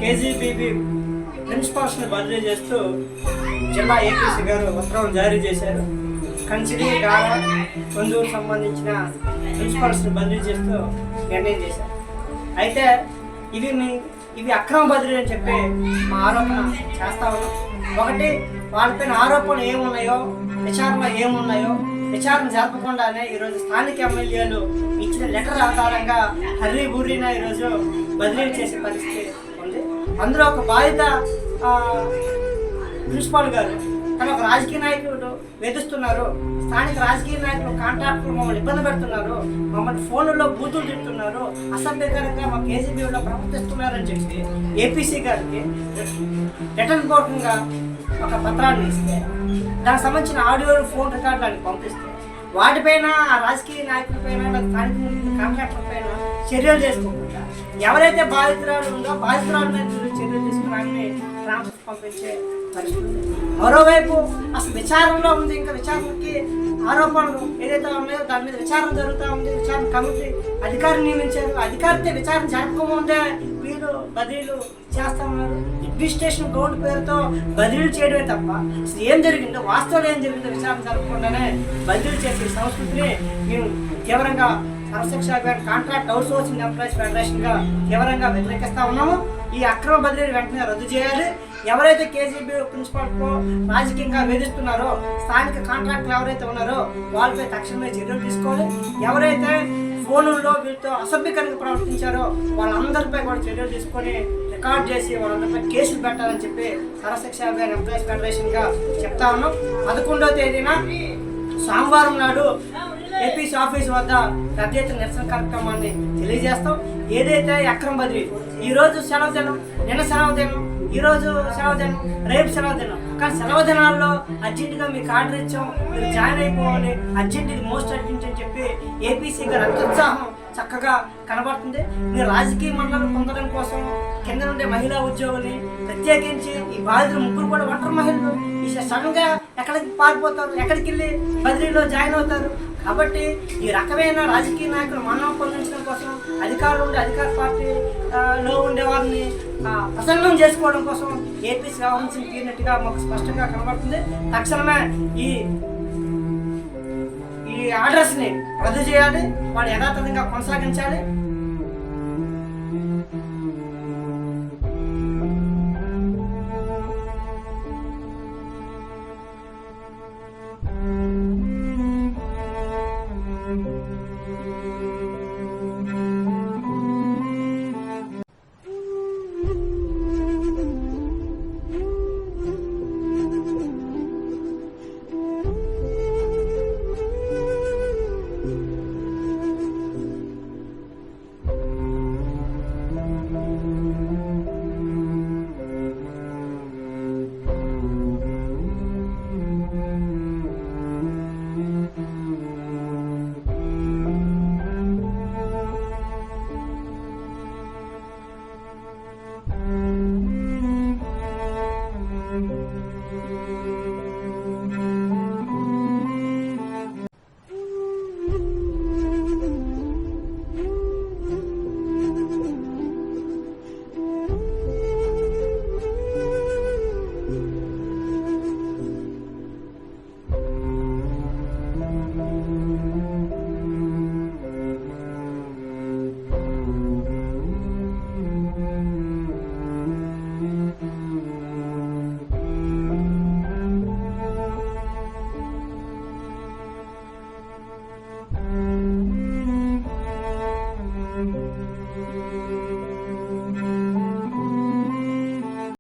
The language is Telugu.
కేజీబీబీ ప్రిన్సిపాల్స్ని బదిలీ చేస్తూ జిల్లా ఏపీసీ గారు ఉత్తర్వులు జారీ చేశారు. కంచిలి గాడ కొందూరు సంబంధించిన ప్రిన్సిపాల్స్ని బదిలీ చేస్తూ నిర్ణయం చేశారు. అయితే ఇవి అక్రమ బదిలీ అని చెప్పి మా ఆరోపణ చేస్తా ఉన్నాం. ఒకటి, వాళ్ళపైన ఆరోపణలు ఏమున్నాయో, విచారణ ఏమున్నాయో విచారణ జరపకుండానే ఈరోజు స్థానిక ఎమ్మెల్యేలు ఇచ్చిన లెటర్ ఆధారంగా హర్రీ బుర్రీనా ఈరోజు బదిలీ చేసే పరిస్థితి ఉంది. అందులో ఒక బాధిత ప్రిన్సిపాల్ గారు కానీ ఒక రాజకీయ నాయకుడు వేధిస్తున్నారు, స్థానిక రాజకీయ నాయకులు కాంట్రాక్టులు మమ్మల్ని ఇబ్బంది పెడుతున్నారు, మమ్మల్ని ఫోన్లలో బూతులు తింటున్నారు, అసభ్యకరంగా మా కేజీబీలో ప్రవర్తిస్తున్నారని చెప్పి ఏపీసీ గారికి రిటర్న్ పూర్వకంగా ఒక పత్రాన్ని ఇస్తే దానికి సంబంధించిన ఆడియో ఫోన్ రికార్డులు అని పంపిస్తే వాటిపైన ఆ రాజకీయ నాయకులపైన స్థానిక కాంట్రాక్టుల పైన చర్యలు చేసుకోకుండా ఎవరైతే బాధితురాలు ఉందో బాధితురాలు మీద చర్యలు తీసుకుని ఆయన్ని ట్రాన్స్ఫర్ పంపించే పరిస్థితి. మరోవైపు అసలు విచారణలో ఉంది, ఇంకా విచారణకి ఆరోపణలు ఏదైతే ఉన్నాయో దాని మీద విచారణ జరుగుతూ ఉంది. విచారణ కమిటీ అధికారిని నియమించారు. అధికారితో విచారణ జరపకముందే వీళ్ళు బదిలీలు చేస్తా ఉన్నారు. అడ్మినిస్ట్రేషన్ గౌండ్ పేరుతో బదిలీలు చేయడమే తప్ప అసలు ఏం జరిగిందో, వాస్తవాలు ఏం జరిగిందో విచారణ జరపకుండానే బదిలీలు చేసే సంస్కృతిని మేము తీవ్రంగా Sarva Shiksha contract outsourcing employees ఫెడరేషన్గా తీవ్రంగా వ్యతిరేకిస్తా ఉన్నాము. ఈ అక్రమ బదిలీలు వెంటనే రద్దు చేయాలి. ఎవరైతే కేజీబీ ప్రిన్సిపాల్కో రాజకీయంగా వేధిస్తున్నారో, స్థానిక కాంట్రాక్టులు ఎవరైతే ఉన్నారో వాళ్ళపై తక్షణమే చర్యలు తీసుకోవాలి. ఎవరైతే ఫోన్లలో వీటితో అసభ్యకరంగా ప్రవర్తించారో వాళ్ళందరిపై కూడా చర్యలు తీసుకొని రికార్డ్ చేసి వాళ్ళందరిపై కేసులు పెట్టాలని చెప్పి సర్వశిక్ష ఎంప్లాయీస్ ఫెడరేషన్గా చెప్తా ఉన్నాం. 11వ తేదీన సోమవారం నాడు ఏపీసీ ఆఫీస్ వద్ద పెద్ద ఎత్తున నిరసన కార్యక్రమాన్ని తెలియజేస్తాం. ఏదైతే అక్రమ బదిలీ ఈరోజు సెలవు దినం, నిన్న సెలవు దినం, ఈరోజు సెలవు దినం, రేపు సెలవు దినం, కానీ సెలవు దినాల్లో అర్జెంటుగా మీకు ఆర్డర్ ఇచ్చాం, మీరు జాయిన్ అయిపోవాలి, అర్జెంట్, ఇది మోస్ట్ అర్జెంట్ అని చెప్పి ఏపీసీ గారు అత్యుత్సాహం చక్కగా కనబడుతుంది. మీరు రాజకీయ మండలం పొందడం కోసం కింద నుండి మహిళా ఉద్యోగుల్ని ప్రత్యేకించి ఈ బాధితులు ముగ్గురు కూడా ఒంటరి మహిళలు ఈ సడన్గా ఎక్కడికి పారిపోతారు, ఎక్కడికి వెళ్ళి బదిలీలో జాయిన్ అవుతారు. కాబట్టి ఈ రకమైన రాజకీయ నాయకులు మానవ పొందించడం కోసం అధికారులు ఉండే అధికార పార్టీలో ఉండే వారిని ప్రసన్నం చేసుకోవడం కోసం ఏపీసీ వ్యవహరించిన తీరినట్టుగా మాకు స్పష్టంగా కనబడుతుంది. తక్షణమే ఈ ఆర్డర్స్ని రద్దు చేయాలి, వాళ్ళు యథాతథంగా కొనసాగించాలి.